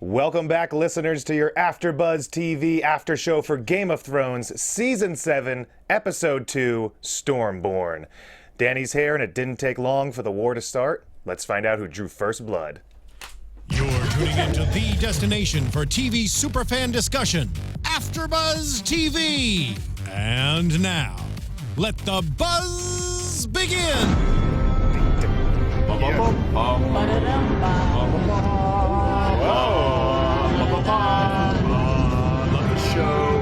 Welcome back, listeners, to your AfterBuzz TV after show for Game of Thrones, Season 7, Episode 2, Stormborn. Dany's here, and it didn't take long for the war to start. Let's find out who drew first blood. You're tuning into the destination for TV superfan discussion, AfterBuzz TV. And now, let the buzz begin. Love the show.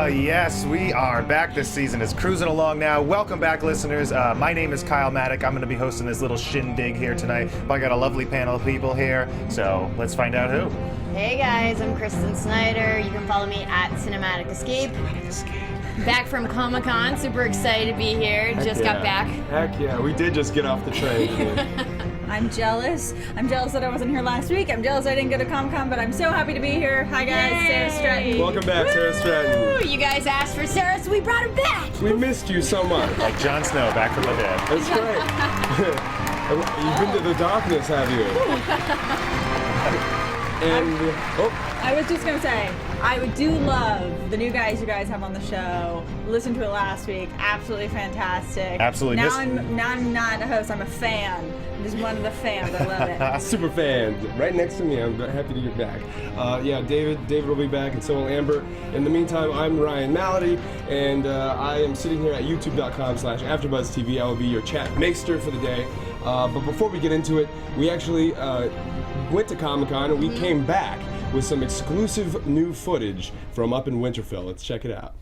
Yes, we are back. This season is cruising along now. Welcome back, listeners. My name is Kyle Maddock. I'm going to be hosting this little shindig here tonight. I got a lovely panel of people here, so let's find out who. Hey guys, I'm Kristen Snyder. You can follow me at Cinematic Escape. Back from Comic-Con, super excited to be here. Just got back. Heck yeah, we did just get off the train. I'm jealous. I'm jealous that I wasn't here last week. I'm jealous I didn't go to Comic-Con, but I'm so happy to be here. Hi guys, Yay! Sara Stretton. Welcome back, Sara Stretton. You guys asked for Sarah, so we brought her back. We missed you so much. Like Jon Snow, back from the dead. That's right. You've been to the darkness, have you? And, I was just gonna say, I do love the new guys you guys have on the show. Listened to it last week. Absolutely fantastic. Absolutely. Now I'm not a host. I'm a fan. I'm just one of the fans. I love it. super fan. Right next to me. I'm happy to get back. David will be back, and so will Amber. In the meantime, I'm Ryan Malaty, and I am sitting here at youtube.com/AfterBuzzTV. I will be your chat maester for the day. But before we get into it, we actually went to Comic-Con, and we came back with some exclusive new footage from up in Winterfell. Let's check it out.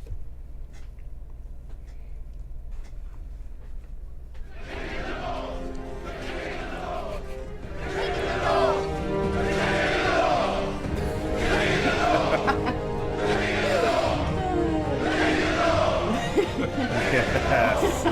Yes.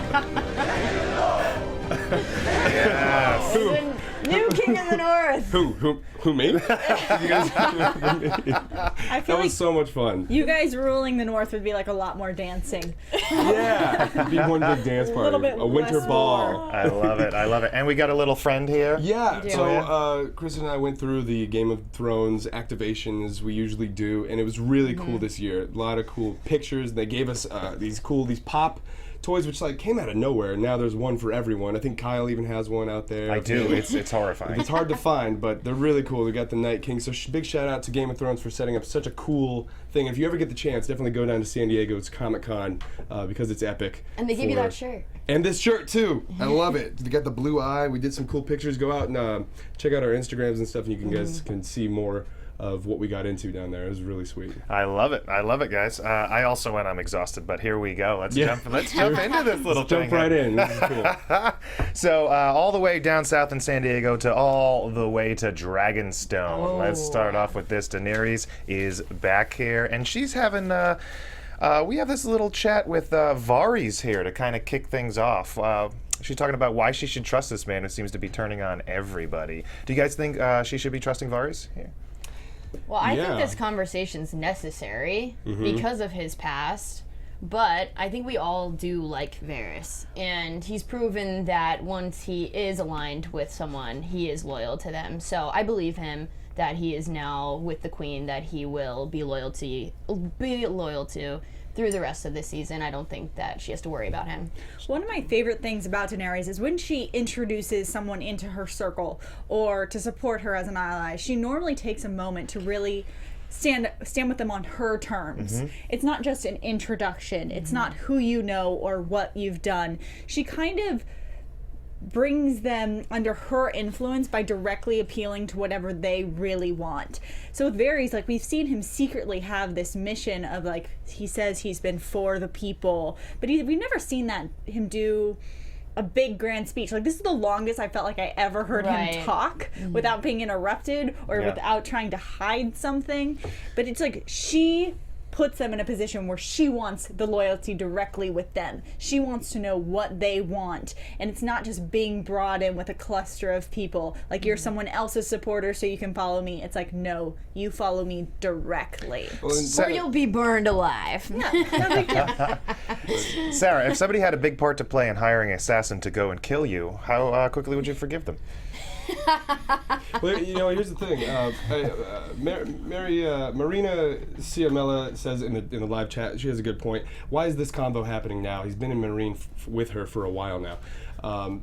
New King of the North. Who me? You guys, I feel that was like so much fun. you guys ruling the North would be like a lot more dancing. Yeah, it'd be one big dance party, little bit a winter less ball. war. I love it. I love it. And we got a little friend here. Yeah, do. so Kristen and I went through the Game of Thrones activation as we usually do, and it was really cool this year. A lot of cool pictures. They gave us these pop toys, which like came out of nowhere. Now there's one for everyone. I think Kyle even has one out there. I do. It's horrifying. It's hard to find, but they're really cool. We got the Night King. So big shout out to Game of Thrones for setting up such a cool thing. If you ever get the chance, definitely go down to San Diego's Comic-Con because it's epic. And they give you that shirt. And this shirt too. I love it. They got the blue eye. We did some cool pictures. Go out and check out our Instagrams and stuff, and you guys can see more of what we got into down there. It was really sweet. I love it. I love it, guys. I also went. I'm exhausted, but here we go. Let's jump into this little thing. Jump right in. This is cool. So all the way down south in San Diego to all the way to Dragonstone. Let's start off with this. Daenerys is back here, and she's having. We have this little chat with Varys here to kind of kick things off. She's talking about why she should trust this man who seems to be turning on everybody. Do you guys think she should be trusting Varys here? Well, I Yeah. think this conversation's necessary because of his past, but I think we all do like Varys, and he's proven that once he is aligned with someone, he is loyal to them. So I believe him that he is now with the queen, that he will be loyal to through the rest of the season. I don't think that she has to worry about him. One of my favorite things about Daenerys is when she introduces someone into her circle or to support her as an ally, she normally takes a moment to really stand with them on her terms. It's not just an introduction. It's not who you know or what you've done. She kind of brings them under her influence by directly appealing to whatever they really want. So with Varys, like, we've seen him secretly have this mission of, like, he says he's been for the people, but we've never seen him do a big grand speech. Like, this is the longest I felt like I ever heard him talk without being interrupted or without trying to hide something. But it's like she puts them in a position where she wants the loyalty directly with them. She wants to know what they want, and it's not just being brought in with a cluster of people like you're someone else's supporter so you can follow me. It's like, no, you follow me directly. Or you'll be burned alive. Sarah, if somebody had a big part to play in hiring an assassin to go and kill you, how quickly would you forgive them? Well, here's the thing. Marina Ciamella says in the live chat, she has a good point. Why is this combo happening now? He's been in Marine with her for a while now.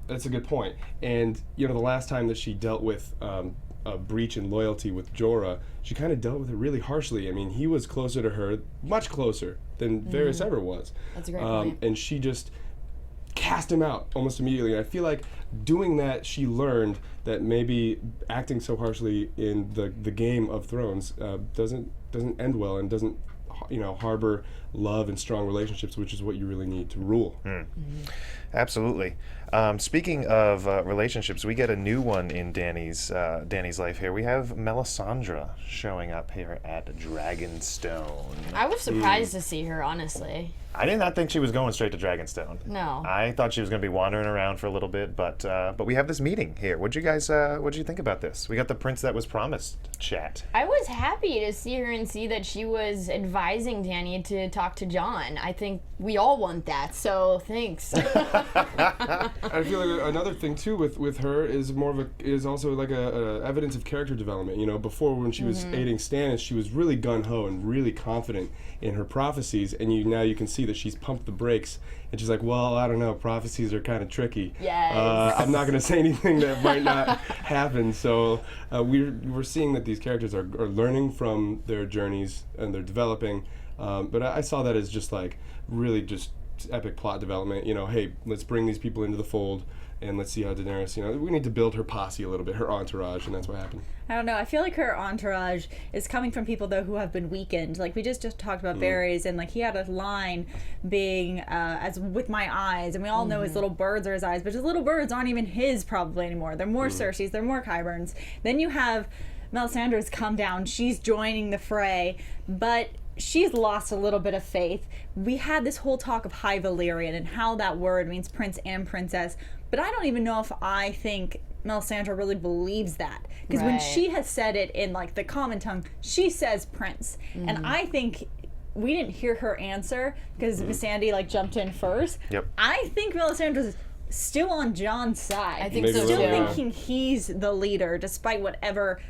That's a good point. And the last time that she dealt with a breach in loyalty with Jorah, she kind of dealt with it really harshly. I mean, he was closer to her, much closer than Varys ever was. That's a great point. And she just cast him out almost immediately. And I feel like doing that, she learned that maybe acting so harshly in the Game of Thrones doesn't end well and doesn't harbor love and strong relationships, which is what you really need to rule. Absolutely. Speaking of relationships, we get a new one in Dany's life here. We have Melisandre showing up here at Dragonstone. I was surprised to see her, honestly. I did not think she was going straight to Dragonstone. No. I thought she was going to be wandering around for a little bit, but we have this meeting here. What'd you think about this? We got the prince that was promised chat. I was happy to see her and see that she was advising Dany to talk to Jon. I think we all want that, so thanks. I feel like another thing too with her is also like a evidence of character development. Before when she was aiding Stannis, she was really gung ho and really confident in her prophecies, and now you can see that she's pumped the brakes, and she's like, well, I don't know, prophecies are kind of tricky. Yes. I'm not going to say anything that might not happen. So we're seeing that these characters are learning from their journeys and they're developing. But I saw that as just like really just epic plot development. Hey, let's bring these people into the fold and let's see how Daenerys, we need to build her posse a little bit, her entourage, and that's what happened. I don't know. I feel like her entourage is coming from people, though, who have been weakened. Like, we just talked about Varys, and, like, he had a line being, as with my eyes, and we all know his little birds are his eyes, but his little birds aren't even his, probably, anymore. They're more Cersei's, they're more Qyburns. Then you have Melisandre's come down. She's joining the fray, but she's lost a little bit of faith. We had this whole talk of High Valyrian and how that word means prince and princess, but I don't even know if I think Melisandre really believes that. Because when she has said it in, like, the common tongue, she says prince. And I think we didn't hear her answer because Miss Sandy, like, jumped in first. Yep. I think Melisandre's still on Jon's side. I think Maybe so, Still too. thinking he's the leader, despite whatever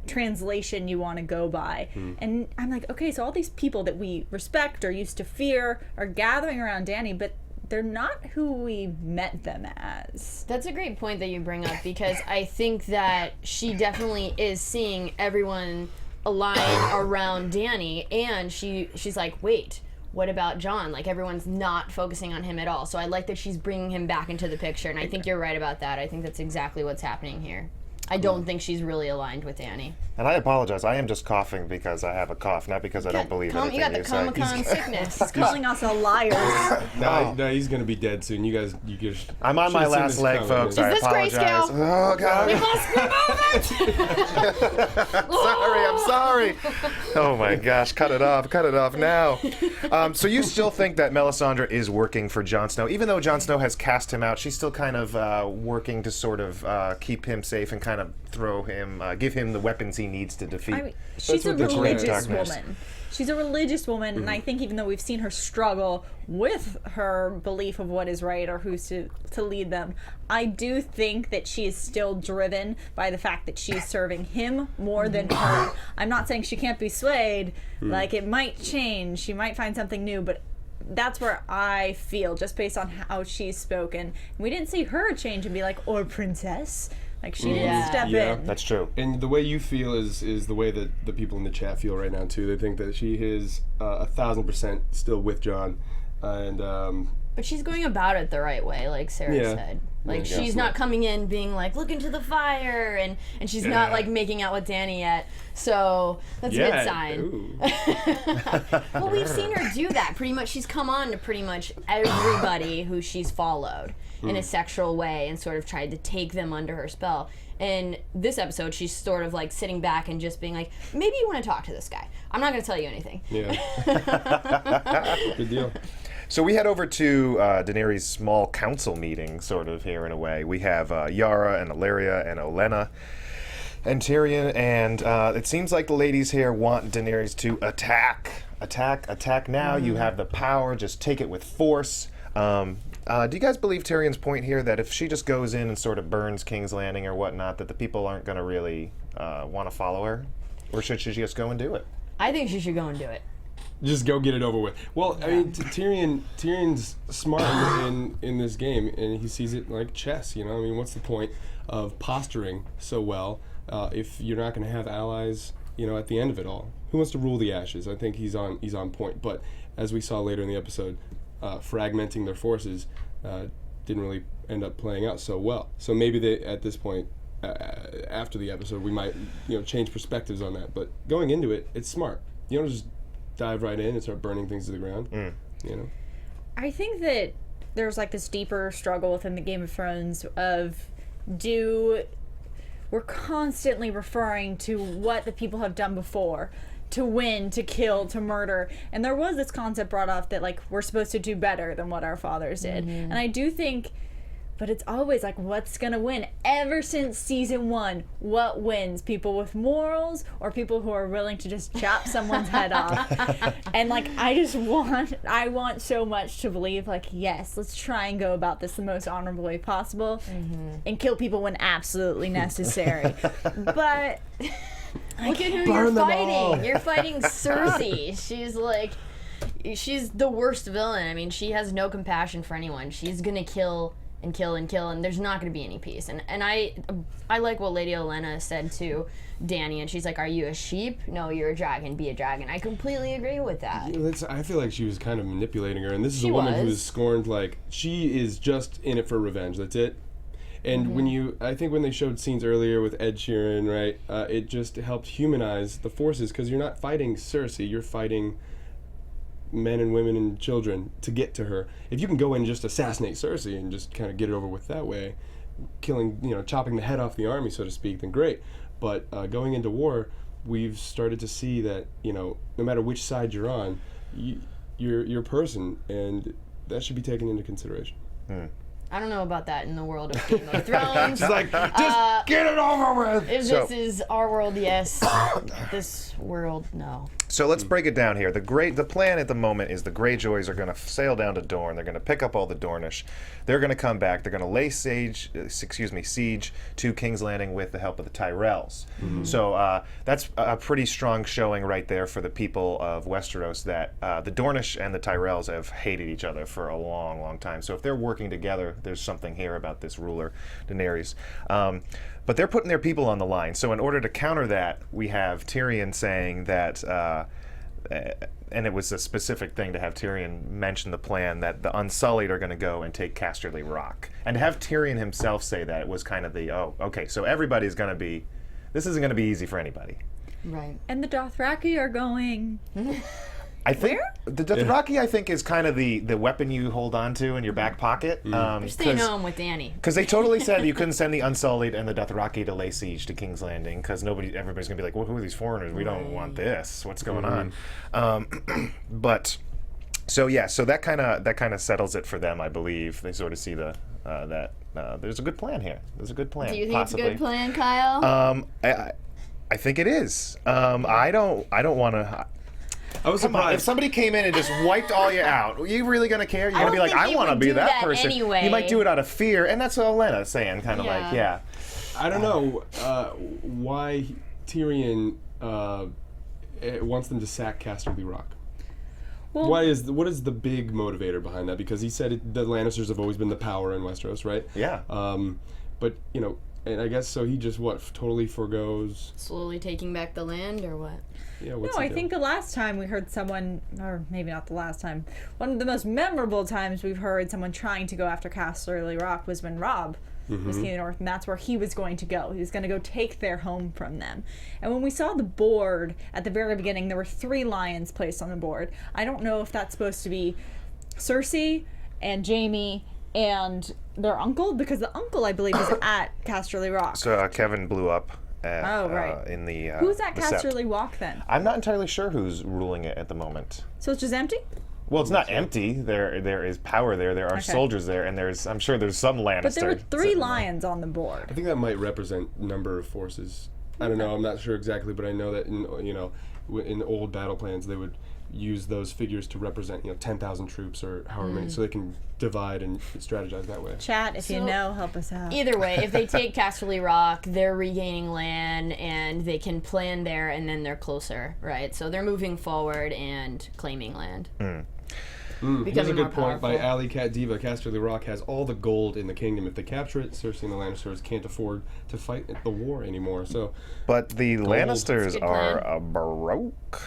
translation you want to go by. And I'm like, okay, so all these people that we respect or used to fear are gathering around Dany, but they're not who we met them as. That's a great point that you bring up, because I think that she definitely is seeing everyone align around Dany, and she's like, wait, what about Jon? Like, everyone's not focusing on him at all. So I like that she's bringing him back into the picture, and I think you're right about that. I think that's exactly what's happening here. I don't think she's really aligned with Dany. And I apologize. I am just coughing because I have a cough, not because I don't believe anything You got the you say. Comic-Con sickness. He's calling us a liars. No, he's gonna be dead soon. You I'm on my last leg, folks. I Is this apologize. grayscale? Oh, God. We must remove it! I'm sorry. Oh my gosh, cut it off now. So you still think that Melisandre is working for Jon Snow, even though Jon Snow has cast him out? She's still kind of working to sort of keep him safe and kind of give him the weapons he needs to defeat. I mean, she's a what the religious darkness. woman. She's a religious woman, and I think even though we've seen her struggle with her belief of what is right or who's to lead them, I do think that she is still driven by the fact that she's serving him more than her. I'm not saying she can't be swayed. Like, it might change. She might find something new, but that's where I feel, just based on how she's spoken. We didn't see her change and be like, or princess. Like, she didn't step in. That's true. And the way you feel is the way that the people in the chat feel right now too. They think that she is 1,000% still with Jon, and But she's going about it the right way, like Sarah said. Like, she's not coming in being like, look into the fire, and she's not, like, making out with Dany yet. So that's a good sign. Well, we've seen her do that. Pretty much, she's come on to pretty much everybody who she's followed in a sexual way and sort of tried to take them under her spell. In this episode, she's sort of like sitting back and just being like, maybe you want to talk to this guy. I'm not going to tell you anything. Yeah. Good deal. So we head over to Daenerys' small council meeting, sort of, here in a way. We have Yara and Aria and Olenna and Tyrion, and it seems like the ladies here want Daenerys to attack now. You have the power, just take it with force. Do you guys believe Tyrion's point here that if she just goes in and sort of burns King's Landing or whatnot, that the people aren't going to really want to follow her? Or should she just go and do it? I think she should go and do it. Just go get it over with. Well, I mean, Tyrion's smart in this game, and he sees it like chess. You know, I mean, what's the point of posturing so well if you're not going to have allies? You know, at the end of it all, who wants to rule the Ashes? I think he's on point. But as we saw later in the episode, fragmenting their forces didn't really end up playing out so well. So maybe they, at this point, after the episode, we might change perspectives on that. But going into it, it's smart. You don't just dive right in and start burning things to the ground. You know, I think that there's like this deeper struggle within the Game of Thrones of we're constantly referring to what the people have done before, to win, to kill, to murder, and there was this concept brought up that like we're supposed to do better than what our fathers did, and I do think. But it's always like, what's gonna win? Ever since season 1, what wins? People with morals or people who are willing to just chop someone's head off? And like, I want so much to believe like, yes, let's try and go about this the most honorable way possible and kill people when absolutely necessary. But look at who Burn you're them fighting. all. You're fighting Cersei. She's the worst villain. I mean, she has no compassion for anyone. She's gonna kill and kill and kill, and there's not going to be any peace. And I like what Lady Olenna said to Dany, and she's like, "Are you a sheep? No, you're a dragon. Be a dragon." I completely agree with that. I feel like she was kind of manipulating her, and this is She a woman was. who is scorned. Like, she is just in it for revenge. That's it. And I think when they showed scenes earlier with Ed Sheeran, right, it just helped humanize the forces, because you're not fighting Cersei, you're fighting men and women and children to get to her. If you can go in and just assassinate Cersei and just kind of get it over with that way, killing, chopping the head off the army, so to speak, then great. But going into war, we've started to see that, no matter which side you're on, you're a person, and that should be taken into consideration. I don't know about that in the world of Game of Thrones. It's like, just get it over with! If this is our world, yes. This world, no. So let's break it down here. The plan at the moment is the Greyjoys are going to sail down to Dorne. They're going to pick up all the Dornish. They're going to come back. They're going to lay siege to King's Landing with the help of the Tyrells. So that's a pretty strong showing right there for the people of Westeros that the Dornish and the Tyrells have hated each other for a long, long time. So if they're working together, there's something here about this ruler, Daenerys. But they're putting their people on the line. So in order to counter that, we have Tyrion saying that, and it was a specific thing to have Tyrion mention the plan, that the Unsullied are going to go and take Casterly Rock. And to have Tyrion himself say that, it was kind of okay, so everybody's going to be, this isn't going to be easy for anybody. Right. And the Dothraki are going. I think the Dothraki, I think, is kind of the weapon you hold on to in your back pocket. They're staying home with Dany. Because they totally said you couldn't send the Unsullied and the Dothraki to lay siege to King's Landing, because everybody's gonna be like, well, who are these foreigners? We don't want this. What's going on? So that kind of settles it for them, I believe. They sort of see that there's a good plan here. There's a good plan. Do you think possibly. it's a good plan, Kyle? I think it is. I don't want to. I was Come on, surprised. if somebody came in and just wiped all you out, are you really going to care? You're going to be don't like, think I he want to would be do that that person. anyway. You might do it out of fear, and that's what Olenna's saying, kind of like, Yeah. I don't know why Tyrion wants them to sack Casterly Rock. Well, What is the big motivator behind that? Because he said the Lannisters have always been the power in Westeros, right? Yeah. But and I guess so. He just totally forgoes. Slowly taking back the land, or what? Yeah. no, What's he I do? think the last time we heard someone, or maybe not the last time, one of the most memorable times we've heard someone trying to go after Casterly Rock was when Robb was King of the North, and that's where he was going to go. He was going to go take their home from them. And when we saw the board at the very beginning, there were 3 lions placed on the board. I don't know if that's supposed to be Cersei and Jaime and their uncle, because the uncle, I believe, is at Casterly Rock. So Kevin blew up right. in the Who's at the Sept. Casterly Rock then? I'm not entirely sure who's ruling it at the moment. So it's just empty? Well, it's not empty. There is power there. There are soldiers there, and I'm sure there's some Lannister. But there were 3 sitting there. lions on the board. I think that might represent number of forces. I don't know. I'm not sure exactly, but I know that in old battle plans they would use those figures to represent 10,000 troops or however many, so they can divide and strategize that way. Chat, if you know, help us out. Either way, if they take Casterly Rock, they're regaining land and they can plan there, and then they're closer, right? So they're moving forward and claiming land. Here's a good point by Alley Cat Diva. Casterly Rock has all the gold in the kingdom. If they capture it, Cersei and the Lannisters can't afford to fight the war anymore. So, But the Lannisters That's a good are plan. Broke.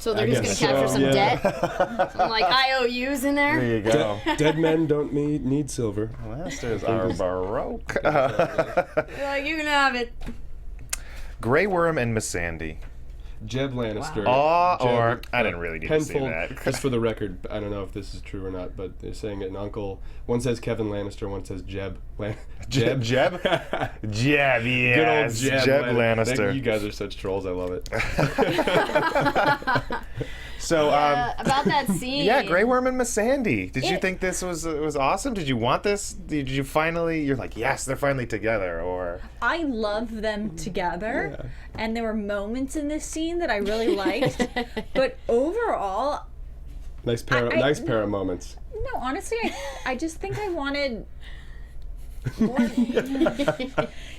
So they're just going to capture some debt? Some, like, IOUs in there? There you go. dead men don't need silver. Lannisters are broke. You're like, you can have it. Grey Worm and Missandei. Jeb Lannister. Or I didn't really need to see Penfold, that. just for the record, I don't know if this is true or not, but they're saying an uncle. One says Kevin Lannister, one says Jeb. Jeb? Jeb, yes. Good old Jeb, Lannister. You guys are such trolls. I love it. So, About that scene. yeah, Grey Worm and Missandei. Did you It- think this was awesome? Did you want this? Did you finally? You're like, yes, they're finally together. Or I love them together, and there were moments in this scene that I really liked. But overall, nice pair of moments. no, honestly, I just think I wanted.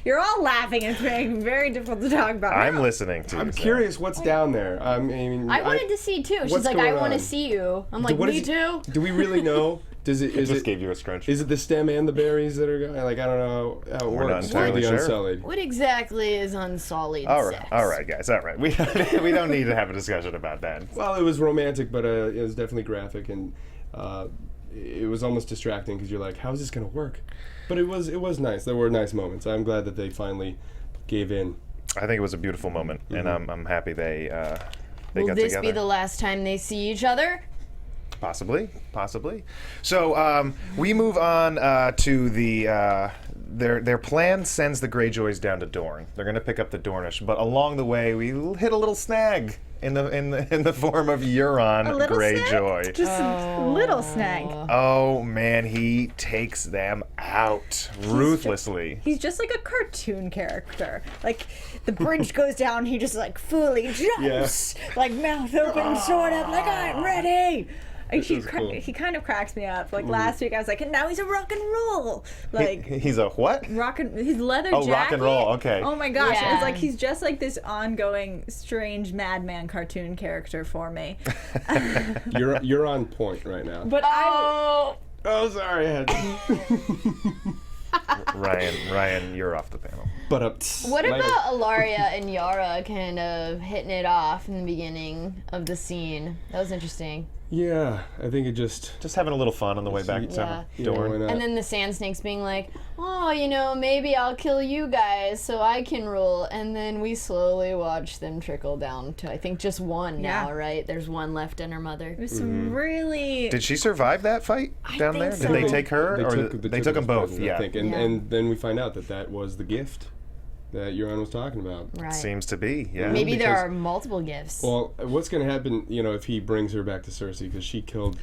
You're all laughing. It's being very difficult to talk about. I'm listening to. I'm you, Sarah. curious what's down there. I mean, I wanted to see too. She's what's like, I going want to on? see you. I'm like, What me is it- too. Do we really know? Is Just it gave you a scrunch. is it the stem and the berries that are going? Like, I don't know how it We're not works. entirely The sure. Unsullied. What exactly is unsullied All sex? right, guys. All right. We don't need to have a discussion about that. Well, it was romantic, but it was definitely graphic, and it was almost distracting because you're like, how is this going to work? But it was nice. There were nice moments. I'm glad that they finally gave in. I think it was a beautiful moment, and I'm happy they Will got this together. be the last time they see each other? Possibly. So we move on to the their plan sends the Greyjoys down to Dorne. They're going to pick up the Dornish, but along the way we hit a little snag in the form of Euron A little Greyjoy. snag? Just a little snag. Oh man, he takes them out ruthlessly. He's just like a cartoon character. Like, the bridge goes down, he just like fully jumps, like mouth open, sword up, like I'm ready. Like, is cool. he kind of cracks me up. Like last week, I was like, and now he's a rock and roll. Like He's a what? his leather Oh, jacket. rock and roll, okay. Oh my gosh, Yeah. it's like he's just like this ongoing strange madman cartoon character for me. You're on point right now. But Oh, Oh, sorry. I had Ryan, you're off the panel. But what later. about Alaria and Yara kind of hitting it off in the beginning of the scene? That was interesting. Yeah, I think it just. Just having a little fun on the way back Yeah. to Dorne. why not? And then the Sand Snakes being like, oh, maybe I'll kill you guys so I can rule. And then we slowly watch them trickle down to, I think, just one now, Yeah. right? There's one left in her mother. it was some really. Did she survive that fight down think there? so. Did they take her, or they took them us both? present, Yeah, I think. And, Yeah. and then we find out that was the gift that Euron was talking about. Right. seems to be. Yeah, Maybe there because- are multiple gifts. Well, what's going to happen, if he brings her back to Cersei, because she killed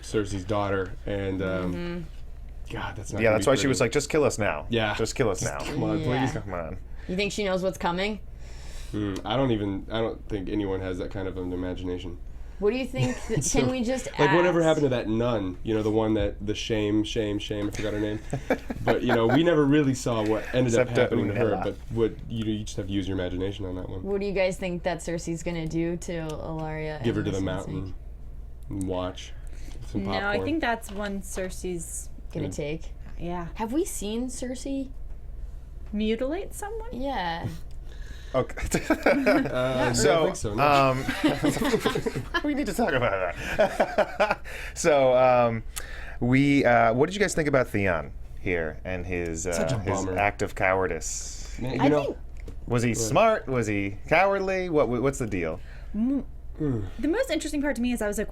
Cersei's daughter, and God, that's not. Yeah, gonna that's be why she pretty. was like, "Just kill us now. Yeah. just kill us now. Come on, Yeah. please. Come on." You think she knows what's coming? I don't think anyone has that kind of an imagination. What do you think? Can we just Like whatever ask? happened to that nun? The one the shame. I forgot her name. But we never really saw what ended up Except, happening to her. Unella. But what you just have to use your imagination on that one. What do you guys think that Cersei's gonna do to Alaria? Give her and to the Sand mountain and watch some No, popcorn. I think that's when Cersei's. Gonna take. Yeah. Have we seen Cersei? Mutilate someone? Yeah. Okay. I So, think so. No. we need to talk about that. So, what did you guys think about Theon here and his Such a his bummer. act of cowardice? Man, I think Was he smart? Was he cowardly? What's the deal? The most interesting part to me is I was like,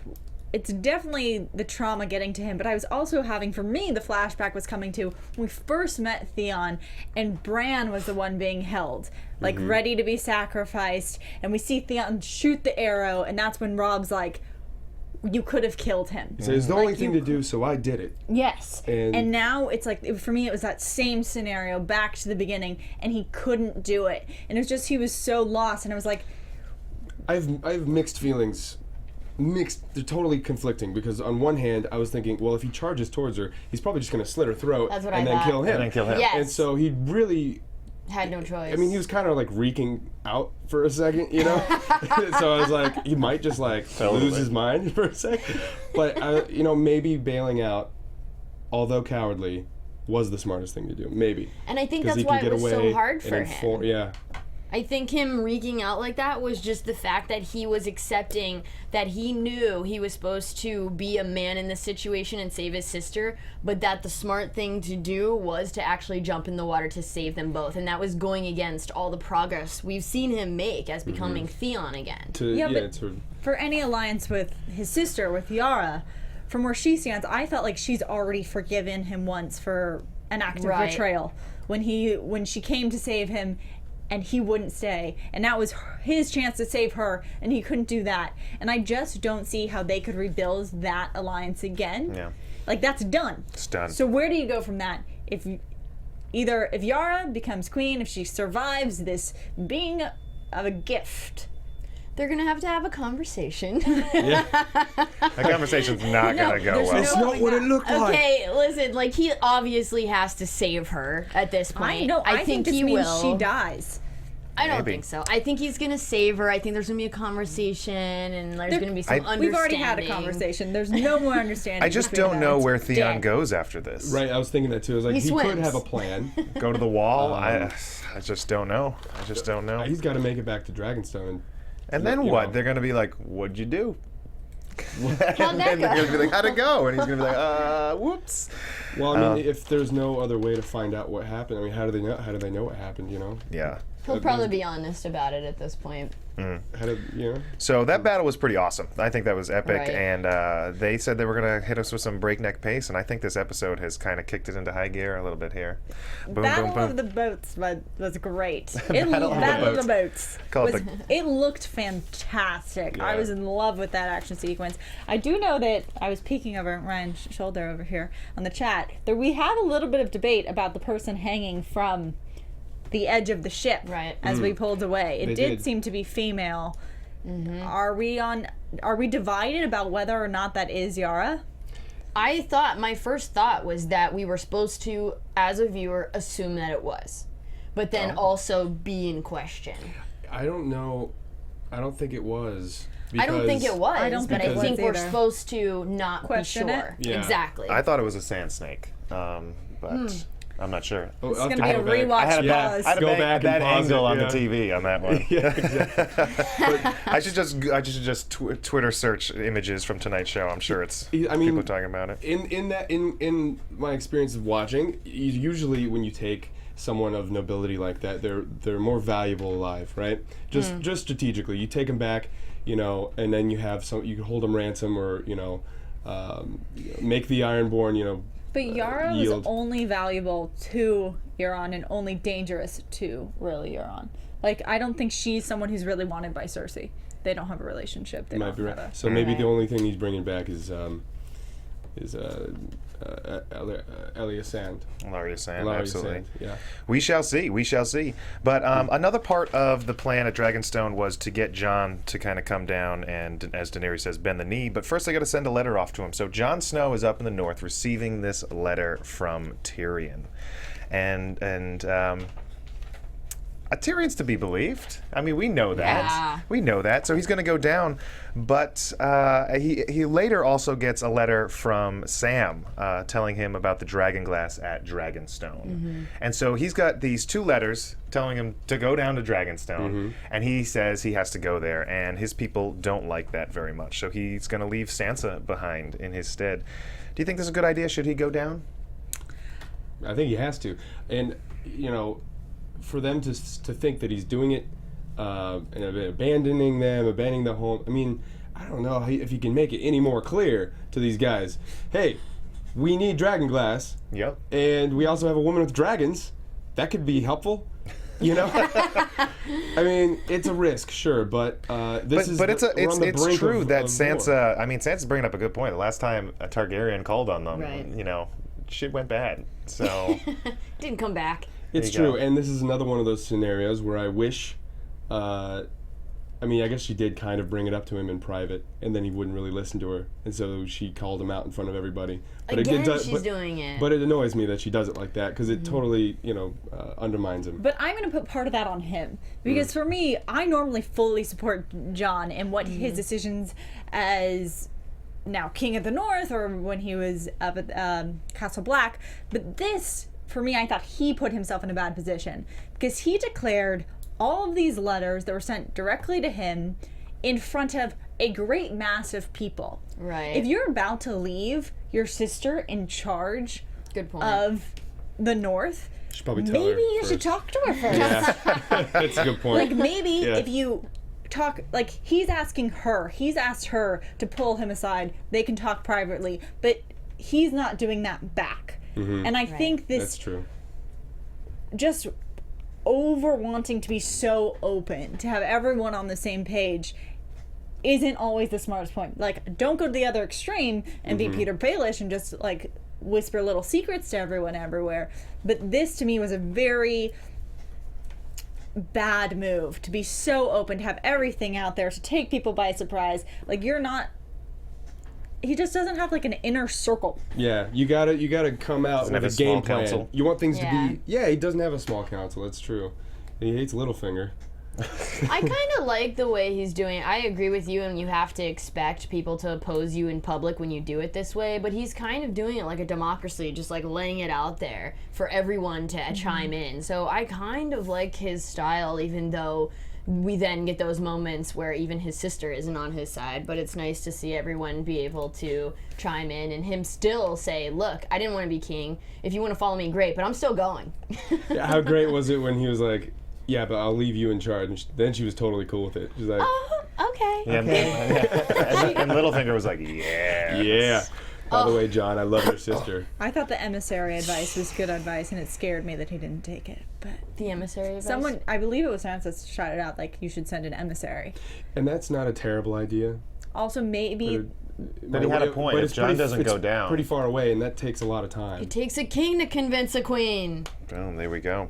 it's definitely the trauma getting to him, but I was also having, for me, the flashback was coming to when we first met Theon, and Bran was the one being held, like ready to be sacrificed, and we see Theon shoot the arrow, and that's when Rob's like, you could have killed him. So it's the only Like, thing you- to do, so I did it. Yes. And- And now it's like, for me, it was that same scenario back to the beginning, and he couldn't do it. And it was just, he was so lost, and I was like, I have mixed feelings mixed. They're totally conflicting because on one hand, I was thinking, well, if he charges towards her, he's probably just going to slit her throat That's what and I then thought. kill him. And then kill him. Yes. And so he really. Had no choice. I mean, he was kind of like reeking out for a second, you know? So I was like, he might just like lose his mind for a second. But, you know, maybe bailing out, although cowardly, was the smartest thing to do. Maybe. And I think 'Cause that's he why could it get was so away hard for and him. Yeah. I think him reeking out like that was just the fact that he was accepting that he knew he was supposed to be a man in this situation and save his sister, but that the smart thing to do was to actually jump in the water to save them both. And that was going against all the progress we've seen him make as becoming Theon again. For any alliance with his sister, with Yara, from where she stands, I felt like she's already forgiven him once for an act of Right. betrayal. When she came to save him and he wouldn't stay, and that was his chance to save her, and he couldn't do that. And I just don't see how they could rebuild that alliance again. Yeah. Like, that's done. It's done. So where do you go from that? If Yara becomes queen, if she survives this being of a gift, They're going to have a conversation. That conversation's not going to go there's well. It's not what it looked like. Okay, listen, like, he obviously has to save her at this point. I think this he means will. she dies. I don't Maybe. think so. I think he's gonna save her. I think there's gonna be a conversation, and there's gonna be some understanding. We've already had a conversation. There's no more understanding. I just between don't them. know It's where Theon dead. goes after this. Right, I was thinking that too. I was like, He he could swims. have a plan. Go to the wall? I just don't know. I just don't know. He's got to make it back to Dragonstone. And then you what? know. They're going to be like, what'd you do? How'd that And they're go? going to be like, how'd it go? And he's going to be like, whoops. Well, I mean, if there's no other way to find out what happened, I mean, how do they know? How do they know what happened? You know? Yeah. He'll probably be honest about it at this point. How did you know? So that battle was pretty awesome. I think that was epic, Right. and they said they were going to hit us with some breakneck pace, and I think this episode has kind of kicked it into high gear a little bit here. Boom, Battle boom, boom. of the Boats was great. Battle of the Boats. Call it It looked fantastic. I Yeah. was in love with that action sequence. I do know that I was peeking over Ryan's shoulder over here on the chat. That we had a little bit of debate about the person hanging from the edge of the ship Right. as we pulled away. It They did did. seem to be female. Are we divided about whether or not that is Yara? My first thought was that we were supposed to, as a viewer, assume that it was, but then also be in question. I don't know. I don't think it was. I don't think it was, I don't but think I it think was we're either. supposed to not Question be it? sure. Yeah. Exactly. I thought it was a sand snake, but I'm not sure. Oh, It's I'll going to have be a go back. rewatch Yeah. pause. I had a Go bad, back and bad pause angle it, on the yeah. TV on that one. Yeah, exactly. I should just Twitter search images from tonight's show. I'm sure it's I mean, people talking about it. In my experience of watching, usually when you take someone of nobility like that, they're more valuable alive, right? Just strategically, you take them back, you know, and then you have you can hold them ransom or make the Ironborn, you know. But Yara yield. was only valuable to Euron and only dangerous to really Euron. Like, I don't think she's someone who's really wanted by Cersei. They don't have a relationship. They Might don't be have right. a... So maybe the only thing he's bringing back is Elia Sand. Laria Sand, Laria absolutely. Sand, yeah. We shall see. We shall see. But another part of the plan at Dragonstone was to get Jon to kind of come down and, as Daenerys says, bend the knee. But first, I got to send a letter off to him. So Jon Snow is up in the north receiving this letter from Tyrion, and Tyrion's to be believed. I mean, we know that. Yeah. We know that. So he's going to go down. But he later also gets a letter from Sam telling him about the dragon glass at Dragonstone. And so he's got these two letters telling him to go down to Dragonstone. And he says he has to go there. And his people don't like that very much. So he's going to leave Sansa behind in his stead. Do you think this is a good idea? Should he go down? I think he has to. And, you know, for them to think that he's doing it and abandoning the home, I mean, I don't know if you can make it any more clear to these guys. Hey, we need dragon glass. Yep. And we also have a woman with dragons. That could be helpful. You know, I mean, it's a risk, sure, but it's true that war. Sansa. I mean, Sansa's bringing up a good point. The last time a Targaryen called on them, Right. you know, shit went bad. So Didn't come back. It's There you true, go. and this is another one of those scenarios where I wish I mean, I guess she did kind of bring it up to him in private, and then he wouldn't really listen to her, and so she called him out in front of everybody. But Again, she's doing it. But it annoys me that she does it like that, because it totally, undermines him. But I'm going to put part of that on him. Because for me, I normally fully support Jon and what his decisions as now King of the North, or when he was up at Castle Black. But this, for me, I thought he put himself in a bad position. Because he declared all of these letters that were sent directly to him in front of a great mass of people. Right. If you're about to leave your sister in charge Good point. of the North, Should probably tell maybe her you first. should talk to her first. Yeah, that's a good point. Like, maybe Yeah. if you talk, like, he's asked her to pull him aside. They can talk privately, but he's not doing that back. And I think That's this true. just over wanting to be so open, to have everyone on the same page, isn't always the smartest point. Like, don't go to the other extreme and be Peter Baelish and just, like, whisper little secrets to everyone everywhere. But this, to me, was a very bad move, to be so open, to have everything out there, to take people by surprise. Like, you're not... He just doesn't have, like, an inner circle. Yeah, you gotta come out Doesn't with have a a small game plan. council. You want things Yeah. to be... Yeah, he doesn't have a small council, that's true. He hates Littlefinger. I kind of like the way he's doing it. I agree with you, and you have to expect people to oppose you in public when you do it this way, but he's kind of doing it like a democracy, just like laying it out there for everyone to chime in. So I kind of like his style, even though we then get those moments where even his sister isn't on his side, but it's nice to see everyone be able to chime in and him still say, look, I didn't want to be king. If you want to follow me, great, but I'm still going. Yeah, how great was it when he was like, yeah, but I'll leave you in charge. And then she was totally cool with it. She's like, Oh, okay. Yeah, and Littlefinger was like, yeah. yeah. By the way, John, I love your sister. I thought the emissary advice was good advice, and it scared me that he didn't take it. But The emissary advice? someone, I believe it was Sansa, shouted out, like, you should send an emissary. And that's not a terrible idea. Also, maybe... But he had a point. But If it's Jon doesn't it's go down. pretty far away, and that takes a lot of time. It takes a king to convince a queen. Boom, there we go.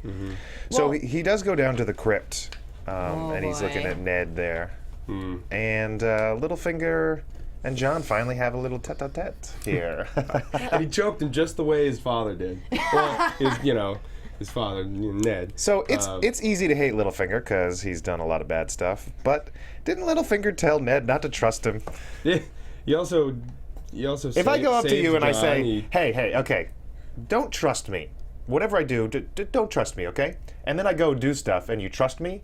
So Well- he does go down to the crypt, and he's boy. looking at Ned there. And Littlefinger and Jon finally have a little tete-a-tete here. And he choked him just the way his father did. Well, his father, Ned. So it's easy to hate Littlefinger because he's done a lot of bad stuff. But didn't Littlefinger tell Ned not to trust him? Yeah, he also If I go up to you and I say, hey, okay, don't trust me. Whatever I do, don't trust me, okay? And then I go do stuff and you trust me?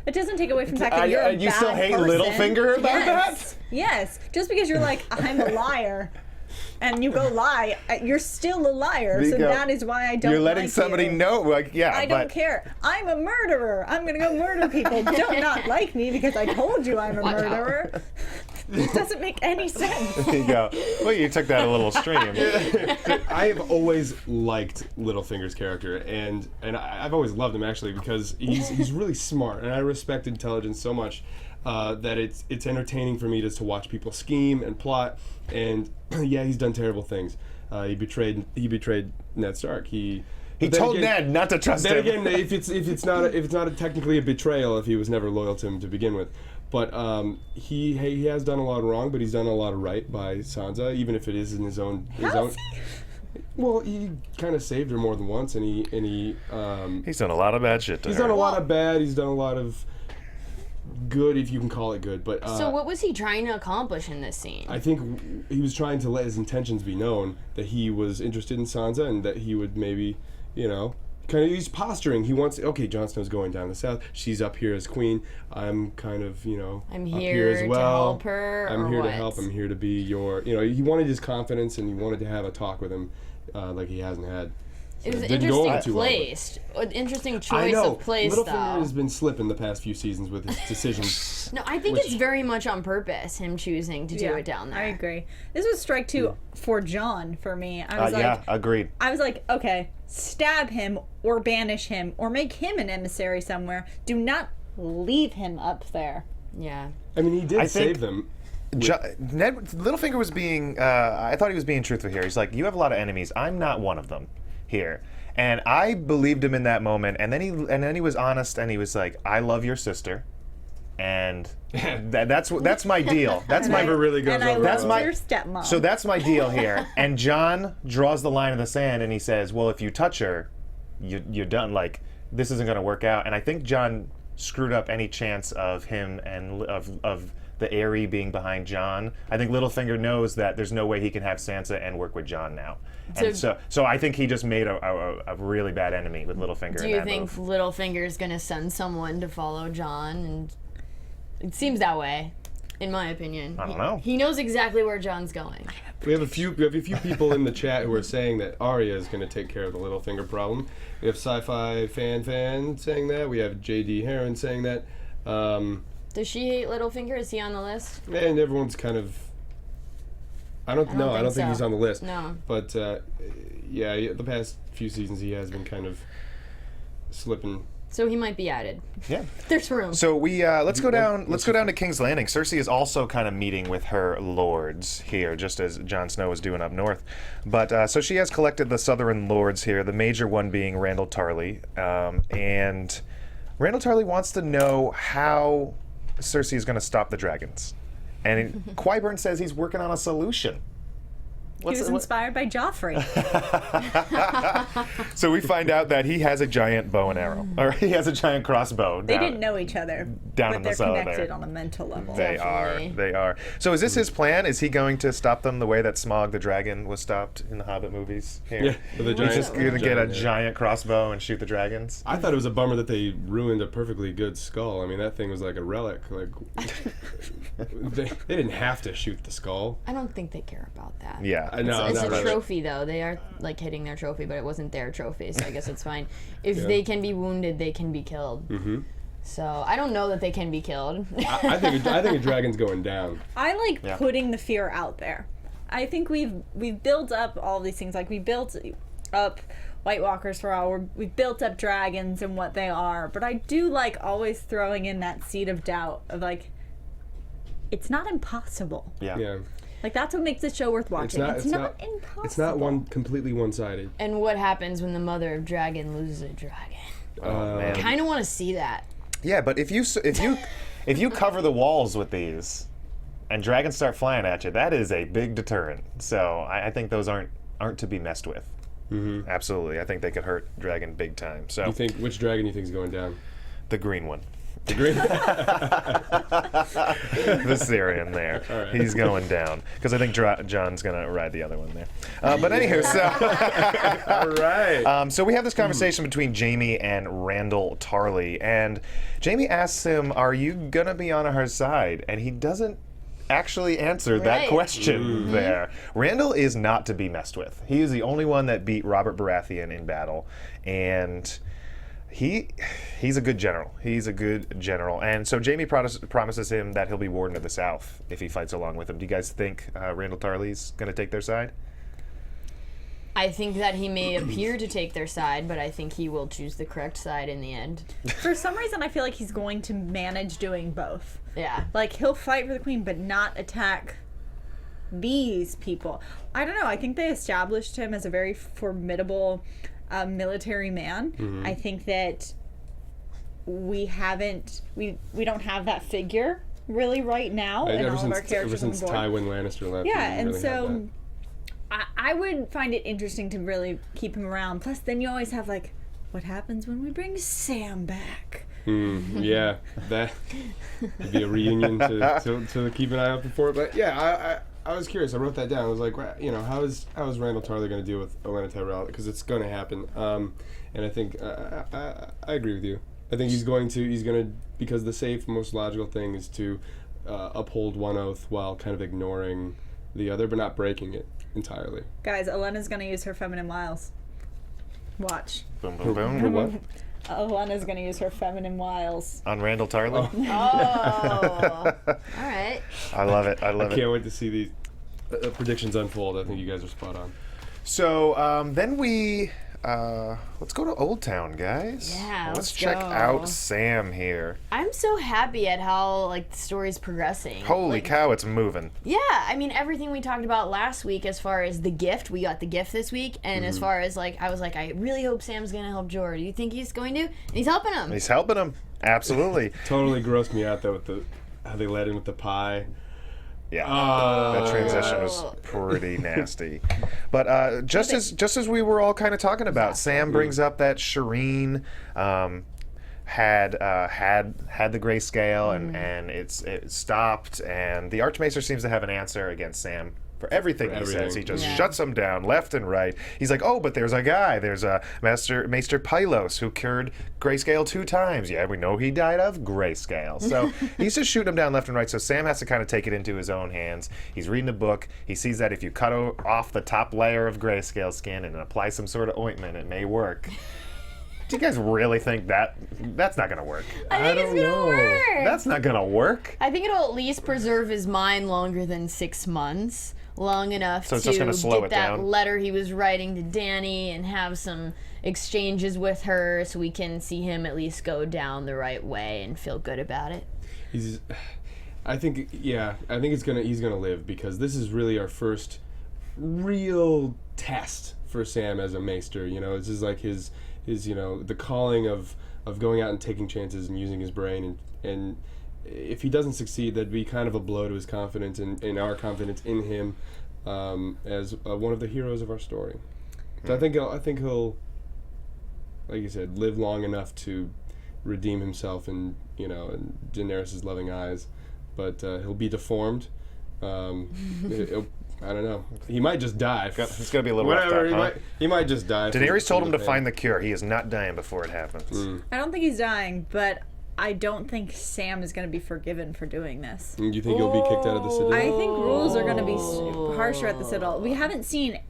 It doesn't take away from the fact that you're a You bad still hate person. Littlefinger about Yes. that? Yes. Just because you're like, I'm a liar, and you go lie, you're still a liar. So Bingo. that is why I don't You're letting like somebody you. know, like, yeah, I but don't care. I'm a murderer. I'm going to go murder people. Don't not like me because I told you I'm a murderer. It doesn't make any sense. there you go. Well, you took that a little extreme. I have always liked Littlefinger's character, and I've always loved him actually because he's really smart, and I respect intelligence so much that it's entertaining for me just to watch people scheme and plot. And yeah, he's done terrible things. He betrayed Ned Stark. He told Ned not to trust then him. again, if it's not technically a betrayal if he was never loyal to him to begin with. But he has done a lot of wrong, but he's done a lot of right by Sansa, even if it is in his own. Well, he kind of saved her more than once, and he He's done a lot of bad shit to he's her. done a lot of bad. He's done a lot of good, if you can call it good. But So what was he trying to accomplish in this scene? I think he was trying to let his intentions be known, that he was interested in Sansa, and that he would maybe, kind of, he's posturing. He wants, okay, Jon Snow's going down the south. She's up here as queen. I'm kind of, I'm up here as to well. help her, I'm or here to what? help. I'm here to be your, he wanted his confidence, and he wanted to have a talk with him like he hasn't had. It was didn't go over interesting too well, but- placed. An interesting I choice know. of place, Littlefinger though. has been slipping the past few seasons with his decisions. No, I think which- it's very much on purpose, him choosing to do it down there. I agree. This was strike two for Jon for me. I was like, yeah, agreed. I was like, okay, stab him or banish him or make him an emissary somewhere. Do not leave him up there. Yeah. I mean, he did I think- save them. Ned Littlefinger was being. I thought he was being truthful here. He's like, you have a lot of enemies. I'm not one of them here, and I believed him in that moment. And then he was honest, and he was like, I love your sister, and that's my deal. That's my Never really goes And I over That's love my- your stepmom. So that's my deal here. And Jon draws the line in the sand, and he says, "Well, if you touch her, you're done. Like this isn't going to work out." And I think Jon screwed up any chance of him and of the Aerie being behind Jon. I think Littlefinger knows that there's no way he can have Sansa and work with Jon now. And so I think he just made a really bad enemy with Littlefinger. Do you think Littlefinger's gonna send someone to follow Jon? And it seems that way, in my opinion. I don't know. He knows exactly where Jon's going. We have a few people in the chat who are saying that Aria is going to take care of the Littlefinger problem. We have Sci-Fi Fan saying that. We have J.D. Heron saying that. Does she hate Littlefinger? Is he on the list? And everyone's kind of. I don't think so. he's on the list. No. But yeah, the past few seasons he has been kind of slipping. So he might be added. Yeah. There's room. So we let's go down to King's Landing. Cersei is also kind of meeting with her lords here, just as Jon Snow was doing up north. But so she has collected the southern lords here. The major one being Randall Tarly, and Randall Tarly wants to know how Cersei is going to stop the dragons. And Qyburn says he's working on a solution. He was inspired by Joffrey. So we find out that he has a giant bow and arrow, or he has a giant crossbow. They didn't know each other, down but in the they're cellar connected there. on a mental level. They Definitely. are. So is this his plan? Is he going to stop them the way that Smaug the dragon was stopped in the Hobbit movies? Here? Yeah, with the He's giant. just going to get a yeah. giant crossbow and shoot the dragons? I thought it was a bummer that they ruined a perfectly good skull. I mean, that thing was like a relic. Like they didn't have to shoot the skull. I don't think they care about that. Yeah. I know. It's not a really. trophy, though. They are like hitting their trophy, but it wasn't their trophy, so I guess it's fine. If they can be wounded, they can be killed. Mm-hmm. So I don't know that they can be killed. I think a dragon's going down. I like putting the fear out there. I think we've built up all these things. Like we built up White Walkers for all. We've built up dragons and what they are. But I do like always throwing in that seed of doubt of like, it's not impossible. Yeah. Like that's what makes the show worth watching. It's not impossible. It's not completely one-sided. And what happens when the mother of dragon loses a dragon? Oh, man. Kind of want to see that. Yeah, but if you cover the walls with these, and dragons start flying at you, that is a big deterrent. So I think those aren't to be messed with. Mm-hmm. Absolutely, I think they could hurt dragon big time. So You think which dragon you think is going down? the green one. The green. The Syrian there. right. He's going down. Because I think John's going to ride the other one there. But anywho, so... All right. So we have this conversation between Jaime and Randall Tarly. And Jaime asks him, are you going to be on her side? And he doesn't actually answer that Right. question there. Randall is not to be messed with. He is the only one that beat Robert Baratheon in battle. And... He's a good general. He's a good general. And so Jaime promises him that he'll be Warden of the South if he fights along with him. Do you guys think Randall Tarly's going to take their side? I think that he may appear to take their side, but I think he will choose the correct side in the end. For some reason, I feel like he's going to manage doing both. Yeah. Like he'll fight for the queen, but not attack these people. I don't know. I think they established him as a very formidable military man. I think that we don't have that figure really right now in all of our characters ever on since board. Tywin Lannister left. Yeah, we and really had so I would find it interesting to really keep him around. Plus, then you always have like, what happens when we bring Sam back? yeah, that would be a reunion to keep an eye out for. But yeah, I was curious. I wrote that down. I was like, how is Randall Tarly going to deal with Olenna Tyrell? Because it's going to happen. And I think I agree with you. I think he's going to because the safe, most logical thing is to uphold one oath while kind of ignoring the other, but not breaking it entirely. Guys, Olenna's going to use her feminine wiles. Watch. Boom, boom, boom. For what? Olenna's going to use her feminine wiles. On Randall Tarly? Oh. All right. I love it. I love it. Can't wait to see these predictions unfold. I think you guys are spot on. So then we let's go to Old Town, guys. Yeah, let's let's check go. out Sam here. I'm so happy at how like the story's progressing. Holy Like, cow, it's moving. Yeah, I mean everything we talked about last week as far as the gift, we got the gift this week, and as far as like I was like, I really hope Sam's gonna help Jorah. Do you think he's going to? And he's helping him. He's helping him. Absolutely. Totally grossed me out though with how they led in with the pie. Yeah, that transition was pretty nasty. But just as we were all kind of talking about, Sam brings up that Shireen had the grayscale and it stopped, and the Archmaester seems to have an answer against Sam. For everything he says, he just shuts him down left and right. He's like, oh, but there's a guy. There's a Maester Pylos who cured grayscale 2 times. Yeah, we know he died of grayscale. So he's just shooting him down left and right. So Sam has to kind of take it into his own hands. He's reading a book. He sees that if you cut off the top layer of grayscale skin and apply some sort of ointment, it may work. Do you guys really think that's not going to work? I think it's gonna work. That's not going to work. I think it'll at least preserve his mind longer than 6 months. Long enough So it's to just gonna slow get it that down? letter he was writing to Dany and have some exchanges with her so we can see him at least go down the right way and feel good about it. I think he's gonna live, because this is really our first real test for Sam as a maester. You know, this is like his the calling of going out and taking chances and using his brain, and if he doesn't succeed, that'd be kind of a blow to his confidence and our confidence in him as one of the heroes of our story. So I think he'll, like you said, live long enough to redeem himself in Daenerys' loving eyes, but he'll be deformed. I don't know. He might just die. It's going to be a little roughed up, huh? He might just die. Daenerys told him to find the cure. He is not dying before it happens. I don't think he's dying, but I don't think Sam is going to be forgiven for doing this. Do you think he'll be kicked out of the Citadel? I think rules are going to be harsher at the Citadel. We haven't seen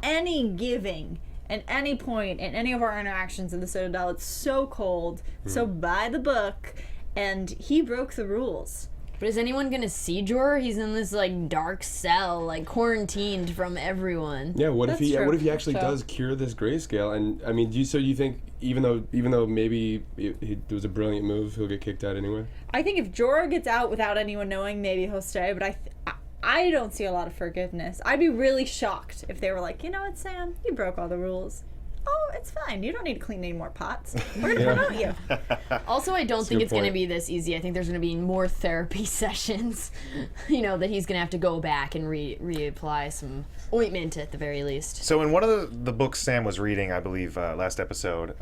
any giving at any point in any of our interactions in the Citadel. It's so cold, so by the book, and he broke the rules. But is anyone gonna see Jorah? He's in this like dark cell, like quarantined from everyone. Yeah. What if That's true. What if he actually So- does cure this grayscale? And I mean, do you think even though maybe it was a brilliant move, he'll get kicked out anyway? I think if Jorah gets out without anyone knowing, maybe he'll stay, but I don't see a lot of forgiveness. I'd be really shocked if they were like, you know what, Sam, you broke all the rules. Oh, it's fine. You don't need to clean any more pots. We're going to promote you. Also, I don't think good it's going to point. be this easy. I think there's going to be more therapy sessions. That he's going to have to go back and reapply some ointment at the very least. So in one of the books Sam was reading, I believe, last episode,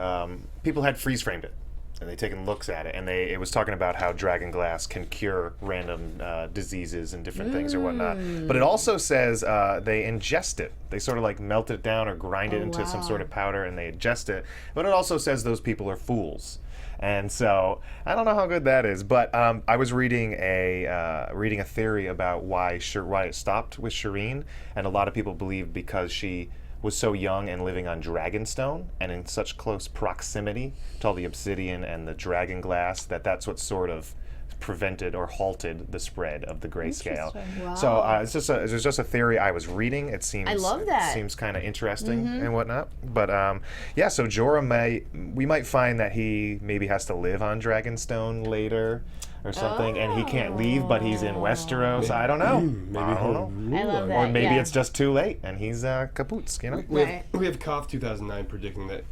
people had freeze-framed it. And they taken looks at it, and it was talking about how dragon glass can cure random diseases and different things or whatnot. But it also says they ingest it. They sort of like melt it down or grind it into some sort of powder, and they ingest it. But it also says those people are fools. And so I don't know how good that is. But I was reading a theory about why it stopped with Shireen, and a lot of people believe because she was so young and living on Dragonstone and in such close proximity to all the obsidian and the dragon glass that's what sort of prevented or halted the spread of the grayscale. Interesting. So it's just a theory I was reading. It seems I love that. It seems kind of interesting and whatnot. But so Jorah we might find that he maybe has to live on Dragonstone later or something, and he can't leave, but he's in Westeros. I don't know. Maybe I don't know. he'll I love that. Or maybe yeah. it's just too late and he's kaput, you know? We have Koth 2009 predicting that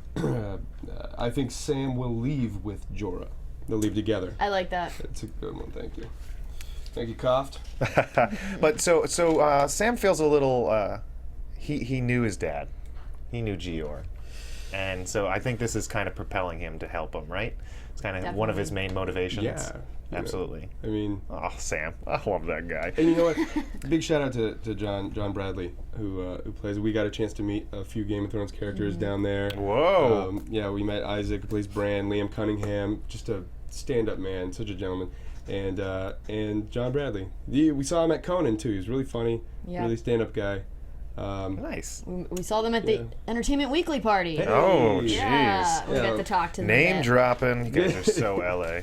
I think Sam will leave with Jorah. They'll leave together. I like that. It's a good one. Thank you. Thank you, Koth. But so Sam feels a little. He knew his dad. He knew Gior, and so I think this is kind of propelling him to help him. Right? It's kind of one of his main motivations. Yeah. Absolutely. I mean, Oh, Sam, I love that guy. and you know what? Big shout out to John Bradley who plays. We got a chance to meet a few Game of Thrones characters down there. Whoa. Yeah, we met Isaac, who plays Bran, Liam Cunningham, just a stand-up man, such a gentleman, and John Bradley. We saw him at Conan too. He's really funny, Yeah. really stand-up guy. Nice. We saw them at the Entertainment Weekly party. Oh, jeez. Yeah, we got to talk to them. Name a bit. dropping. You guys are so LA.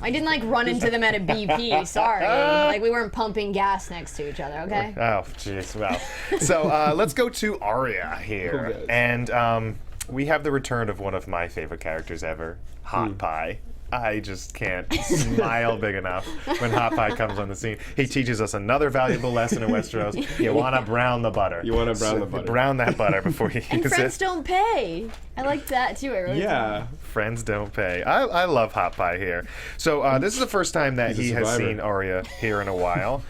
I didn't like run into them at a BP. Sorry, like we weren't pumping gas next to each other. Okay. Oh, jeez. Wow. So let's go to Aria here, Cool, guys. and we have the return of one of my favorite characters ever, Hot Pie. I just can't smile big enough when Hot Pie comes on the scene. He teaches us another valuable lesson in Westeros. You want to brown the butter. You want to brown the butter. Brown that butter before you And use friends it. don't pay. I like that too. I really Yeah. Friends don't pay. I love Hot Pie here. So this is the first time that He's a he has survivor. seen Aria here in a while.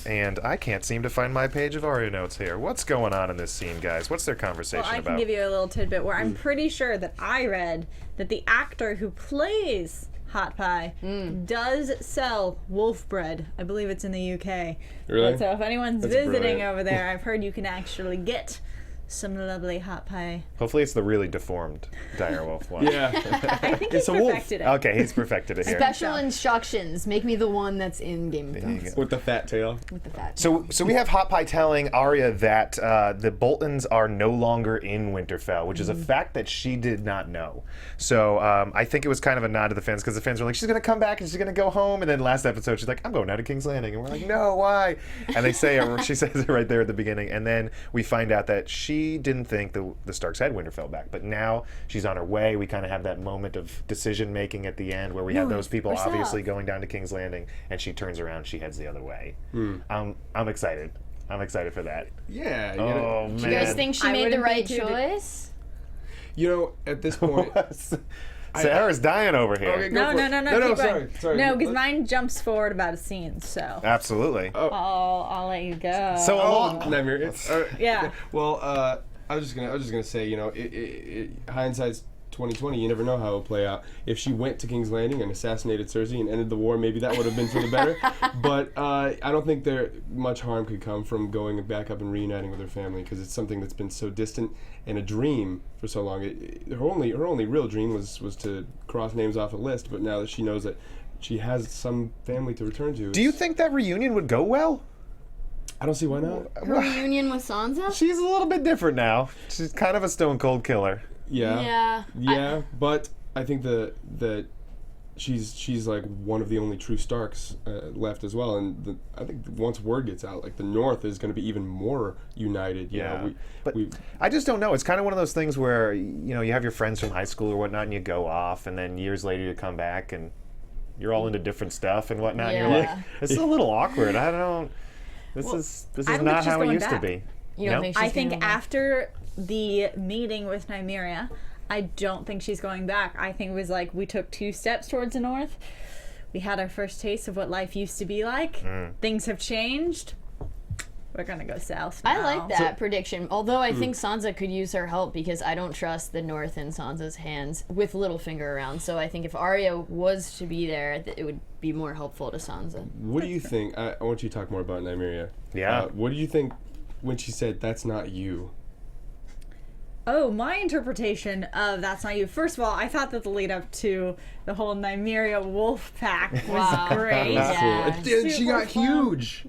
And I can't seem to find my page of Aria notes here. What's going on in this scene, guys? What's their conversation Well, I can about? give you a little tidbit where I'm pretty sure that I read that the actor who plays Hot Pie does sell wolf bread. I believe it's in the UK. Really? So if anyone's That's visiting brilliant. over there, I've heard you can actually get some lovely hot pie. Hopefully it's the really deformed direwolf one. Yeah. I think It's he's a wolf. perfected it. Okay, he's perfected it here. Special instructions. Make me the one that's in Game of Thrones With the fat tail. with the fat. So we have Hot Pie telling Aria that the Boltons are no longer in Winterfell, which is a fact that she did not know. So I think it was kind of a nod to the fans, because the fans were like, she's going to come back and she's going to go home. And then last episode, she's like, I'm going out to King's Landing. And we're like, no, why? And they say it, she says it right there at the beginning. And then we find out that she didn't think the Starks had Winterfell back. But now she's on her way. We kind of have that moment of decision making at the end where we have those people what's obviously up? going down to King's Landing, and she turns around, she heads the other way. I'm excited. I'm excited for that. Yeah. Oh, man. Do you guys think she I made the wouldn't be right too choice? You know, at this point. Sarah's dying over here. Okay, go No, for no, it. no, no, No, keep going. sorry. No, because mine jumps forward about a scene, so Absolutely. I'll let you go. So Nymeria. Yeah. Well, I was just gonna say, you know, hindsight's 2020. You never know how it'll play out. If she went to King's Landing and assassinated Cersei and ended the war, maybe that would have been for the better. But I don't think there much harm could come from going back up and reuniting with her family, because it's something that's been so distant and a dream for so long. Her only real dream was to cross names off a list. But now that she knows that she has some family to return to, do you think that reunion would go well? I don't see why not. Her reunion with Sansa? She's a little bit different now. She's kind of a stone cold killer. Yeah. Yeah. But I think that she's like one of the only true Starks left as well, and I think once word gets out, like the North is going to be even more united. You know, But I just don't know. It's kind of one of those things where, you know, you have your friends from high school or whatnot, and you go off, and then years later you come back, and you're all into different stuff and whatnot. And you're like, Yeah. this is a little awkward. I don't. This is I don't think not she's how it going used to back. be. You don't No? think she's I think gonna go back? after the meeting with Nymeria, I don't think she's going back. I think it was like we took 2 steps towards the north. We had our first taste of what life used to be like. Things have changed. We're gonna go south now. I like that prediction. Although I think Sansa could use her help, because I don't trust the North in Sansa's hands with Littlefinger around. So I think if Arya was to be there, it would be more helpful to Sansa. What do you think? I want you to talk more about Nymeria. Yeah. What do you think when she said, "That's not you"? Oh, my interpretation of That's Not You. First of all, I thought that the lead up to the whole Nymeria wolf pack was Wow. great. Yeah. Dude, she got Super fun. huge.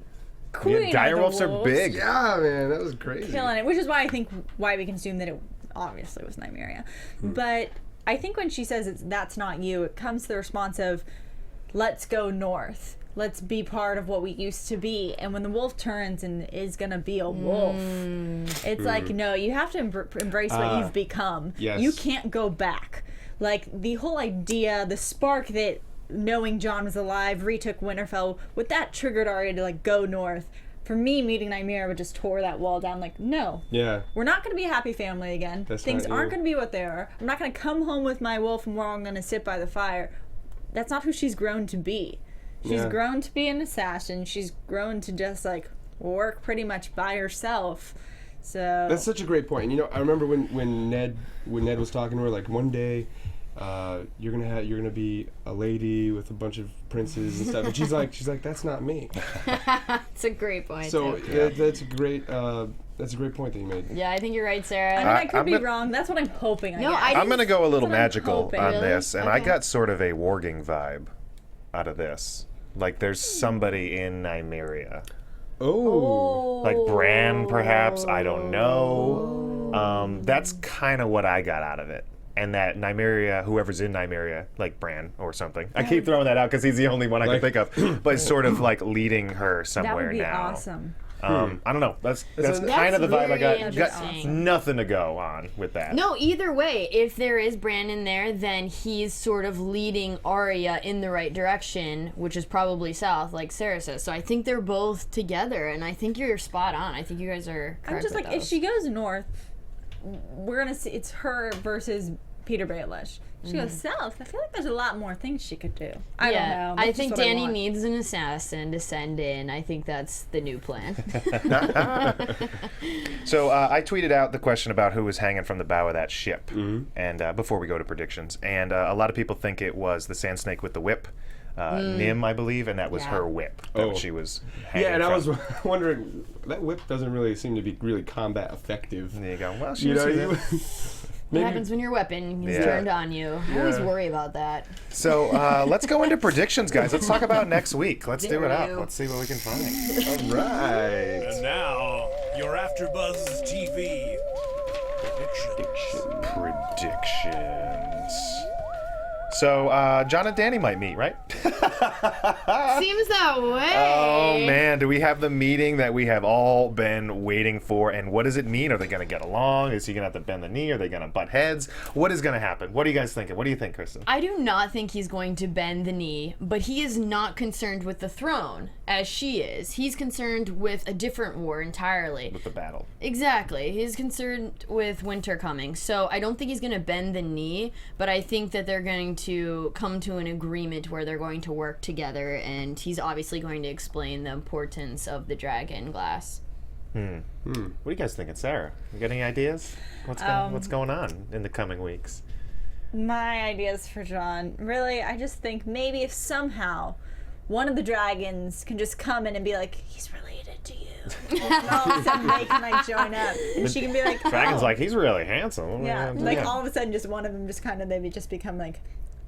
Queen of the direwolves are wolves. big. Yeah, man, that was crazy. Killing it, which is why I think why we can assume that it obviously was Nymeria. But I think when she says that's not you, it comes to the response of, let's go north. Let's be part of what we used to be. And when the wolf turns and is gonna be a wolf, it's like, no, you have to embrace what you've become. yes. You can't go back. Like the whole idea, the spark that knowing Jon was alive retook Winterfell, with that triggered Arya to like go north. For me, meeting Nymeria would just tore that wall down. Like, no, Yeah. we're not going to be a happy family again. That's Things not aren't you. going to be what they are. I'm not going to come home with my wolf and we're all going to sit by the fire. That's not who she's grown to be. She's Yeah. grown to be an assassin. She's grown to just like work pretty much by herself. So That's such a great point. And you know, I remember when Ned was talking to her, like, one day you're gonna be a lady with a bunch of princes and stuff, and she's like, that's not me. It's a great point. So too. that's a great point that you made. Yeah, I think you're right, Sarah. I mean, I could I'm be gonna- wrong. That's what I'm hoping. No, guess. I I'm going to go a little That's what I'm magical hoping. on Really? this, and I Okay. got sort of a warging vibe out of this. Like there's somebody in Nymeria. Oh. Like Bran, perhaps. I don't know. That's kind of what I got out of it. And that Nymeria, whoever's in Nymeria, like Bran or something. I keep throwing that out because he's the only one I can think of. But sort of like leading her somewhere That would be now. awesome. I don't know. That's kind of the vibe I got. very Got interesting. nothing to go on with that. No, either way, if there is Bran in there, then he's sort of leading Aria in the right direction, which is probably south, like Sara says. So I think they're both together, and I think you're spot on. I think you guys are correct. I'm just with like, if those. she goes north, we're gonna see it's her versus Peter Baelish. She goes south. I feel like there's a lot more things she could do. I don't know. I That's think just what Danny want. needs an assassin to send in. I think that's the new plan. So I tweeted out the question about who was hanging from the bow of that ship, and before we go to predictions, and a lot of people think it was the Sand Snake with the whip, Nim, I believe, and that was Yeah. her whip that Oh. she was hanging Yeah, and I was from. wondering, that whip doesn't really seem to be really combat effective. And you go, well, she You was know, What happens when your weapon is Yeah. turned on you? I always worry about that. So let's go into predictions, guys. Let's talk about next week. Let's do it Dare up. you. Let's see what we can find. all right. And now, your AfterBuzz TV predictions. Predictions. So John and Danny might meet, right? Seems that way. Oh man, do we have the meeting that we have all been waiting for? And what does it mean? Are they going to get along? Is he going to have to bend the knee? Are they going to butt heads? What is going to happen? What are you guys thinking? What do you think, Kristen? I do not think he's going to bend the knee, but he is not concerned with the throne as she is. He's concerned with a different war entirely. With the battle. Exactly. He's concerned with winter coming. So I don't think he's going to bend the knee, but I think that they're going to come to an agreement where they're going to work together, and he's obviously going to explain the importance of the dragon glass. What are you guys thinking, Sarah? You got any ideas? What's going on in the coming weeks? My ideas for John, really, I just think maybe if somehow one of the dragons can just come in and be like, he's related to you. And all of a sudden they can like join up. And she can be like, Dragon's oh. like, he's really handsome. Yeah, like all of a sudden just one of them just kind of maybe just become like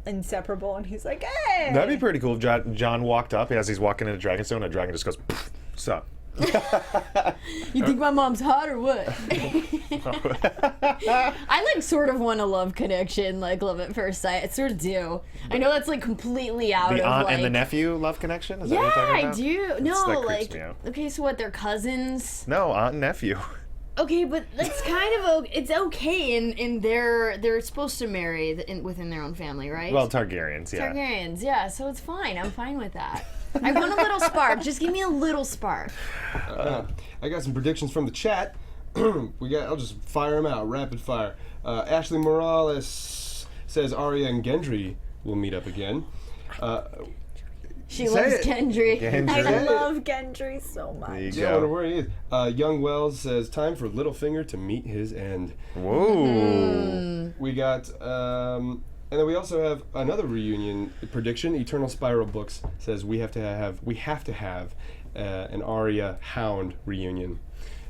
inseparable, and he's like, hey. That'd be pretty cool if John walked up as he's walking into Dragonstone, and a dragon just goes, "What's up?" You think my mom's hot or what? I like sort of want a love connection, like love at first sight. I sort of do. I know that's like completely out The of aunt like. and the nephew love connection? Is that Yeah, what you're talking I about? do. That No, creeps like me out. okay, so what? They're cousins. No, aunt and nephew. Okay, but that's kind of it's okay in they're supposed to marry within their own family, right? Well, Targaryens, yeah. Targaryens, yeah. So it's fine. I'm fine with that. I want a little spark. Just give me a little spark. I got some predictions from the chat. I'll just fire them out, rapid fire. Ashley Morales says Aria and Gendry will meet up again. She Say loves it. Gendry. I Gendry. love Gendry so much. There you Yeah, I wonder go. where he is. Young Wells says time for Littlefinger to meet his end. Whoa. We got, and then we also have another reunion prediction. Eternal Spiral Books says we have to have an Aria Hound reunion.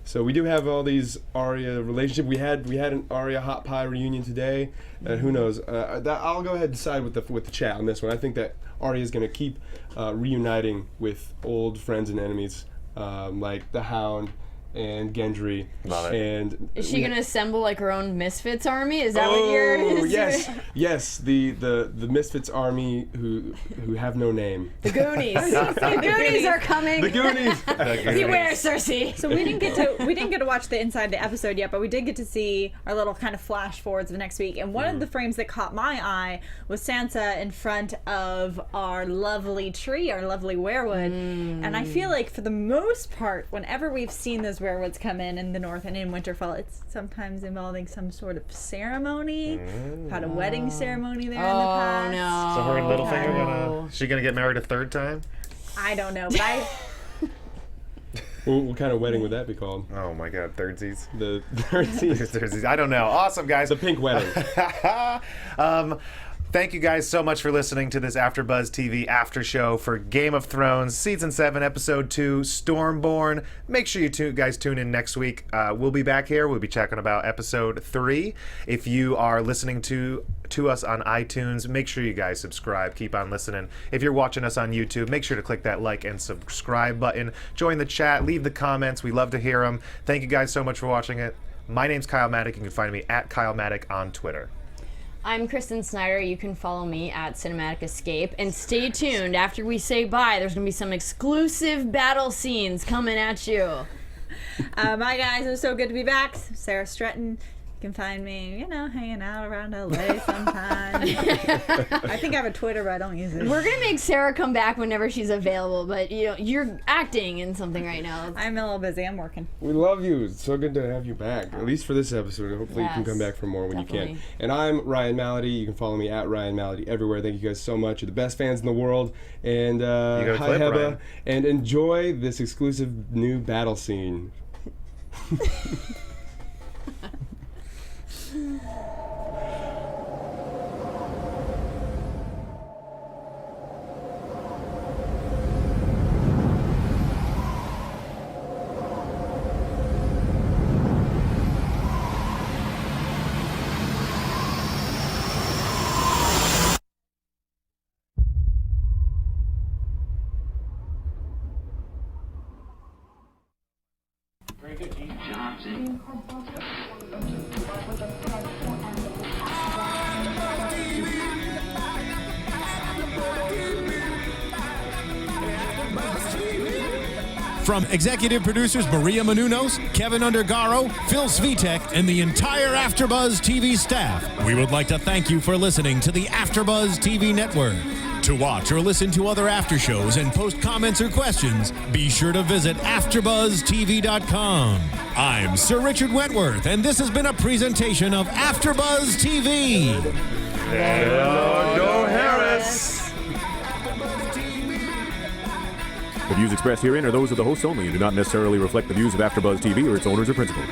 So we do have all these Aria relationship. We had an Aria Hot Pie reunion today. Who knows? I'll go ahead and decide with the chat on this one. I think that Aria is going to keep reuniting with old friends and enemies like the Hound and Gendry. Love it. And Is she gonna assemble like her own Misfits army? Is that what you're? Oh yes, the Misfits army who have no name. The Goonies. The Goonies are coming. The Goonies. Beware, Cersei. So we didn't get to watch the inside the episode yet, but we did get to see our little kind of flash forwards of next week. And one of the frames that caught my eye was Sansa in front of our lovely tree, our lovely weirwood. And I feel like for the most part, whenever we've seen those weirwoods come in the north and in Winterfell, it's sometimes involving some sort of ceremony. Had a wedding ceremony there in the Oh past. no. So her and Littlefinger No. she gonna get married a third time? I don't know, but I. What kind of wedding would that be called? Oh my God, thirdsies. The 13th. Thirdsies. I don't know. Awesome, guys. The pink wedding. Thank you guys so much for listening to this AfterBuzz TV after show for Game of Thrones Season 7, Episode 2, Stormborn. Make sure you guys tune in next week. We'll be back here. We'll be checking about Episode 3. If you are listening to to us on iTunes. Make sure you guys subscribe. Keep on listening. If you're watching us on YouTube, make sure to click that like and subscribe button. Join the chat. Leave the comments. We love to hear them. Thank you guys so much for watching it. My name's Kyle Maddock. You can find me at Kyle Maddock on Twitter. I'm Kristen Snyder. You can follow me at Cinematic Escape. And stay tuned. After we say bye, there's going to be some exclusive battle scenes coming at you. Bye, guys. It was so good to be back. Sara Stretton. You can find me, hanging out around LA sometime. I think I have a Twitter, but I don't use it. We're going to make Sarah come back whenever she's available, but you're acting in something right now. I'm a little busy. I'm working. We love you. It's so good to have you back, at least for this episode. Hopefully you can come back for more when you can. And I'm Ryan Malaty. You can follow me at Ryan Malaty everywhere. Thank you guys so much. You're the best fans in the world. And hi, Heba. Ryan. And enjoy this exclusive new battle scene. From executive producers Maria Menounos, Kevin Undergaro, Phil Svitek, and the entire AfterBuzz TV staff, we would like to thank you for listening to the AfterBuzz TV network. To watch or listen to other after shows and post comments or questions, be sure to visit AfterBuzzTV.com. I'm Sir Richard Wentworth, and this has been a presentation of AfterBuzz TV. Go Harris! The views expressed herein are those of the hosts only and do not necessarily reflect the views of AfterBuzz TV or its owners or principals.